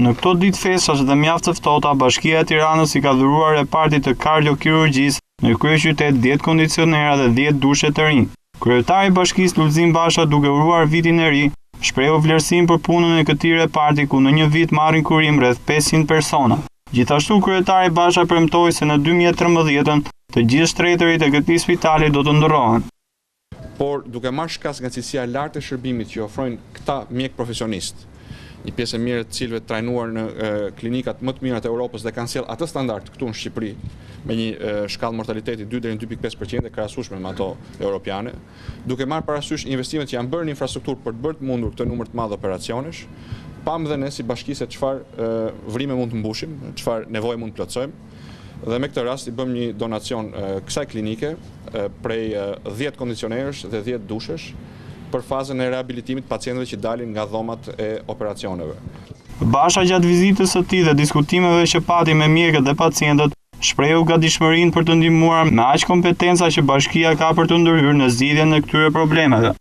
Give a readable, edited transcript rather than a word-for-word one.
Në këto ditë festash dhe mjaft të ftohta, Bashkia e Tiranës i ka dhuruar repartit të kardiokirurgjisë në kryeqytet 10 kondicionera dhe 10 dushe të rinj. Kryetari i Bashkisë Lulzim Basha, duke uruar vitin e ri, shprehu vlerësim për punën e këtij reparti ku në një vit marrin kurim rreth 500 persona. Gjithashtu kryetari Basha premtoi se në 2013 të gjithë shtretërit e këtij spitali do të ndërrohen. Por duke marrë shkas nga cilësia e lartë e shërbimit që ofrojnë këta mjek profesionistë, një pjesë e mirë të cilëve trajnuar në klinikat më të mira të Europës dhe kanë sjellë atë standard këtu në Shqipëri me një shkallë mortaliteti 2 deri në 2.5% e krahasueshme me ato europiane, duke marrë parasysh investimet që janë bërë në infrastrukturë për të bërë të mundur këtë numër të madh operacionesh, pam dhe ne si bashki se çfarë vrime mund të mbushim, çfarë nevojë mund të plotësojmë. Dhe me këtë rast i bëm një donacion kësaj klinike prej 10 kondicionerësh dhe 10 dushesh për fazën e rehabilitimit pacientëve që dalin nga dhomat e operacioneve. Basha gjatë vizitës së tij dhe diskutimeve që pati me mjekët dhe pacientët, shprehu gatishmërinë për të ndihmuar me aq kompetenca që bashkia ka për të ndërhyrë në zgjidhjen e këtyre problemeve.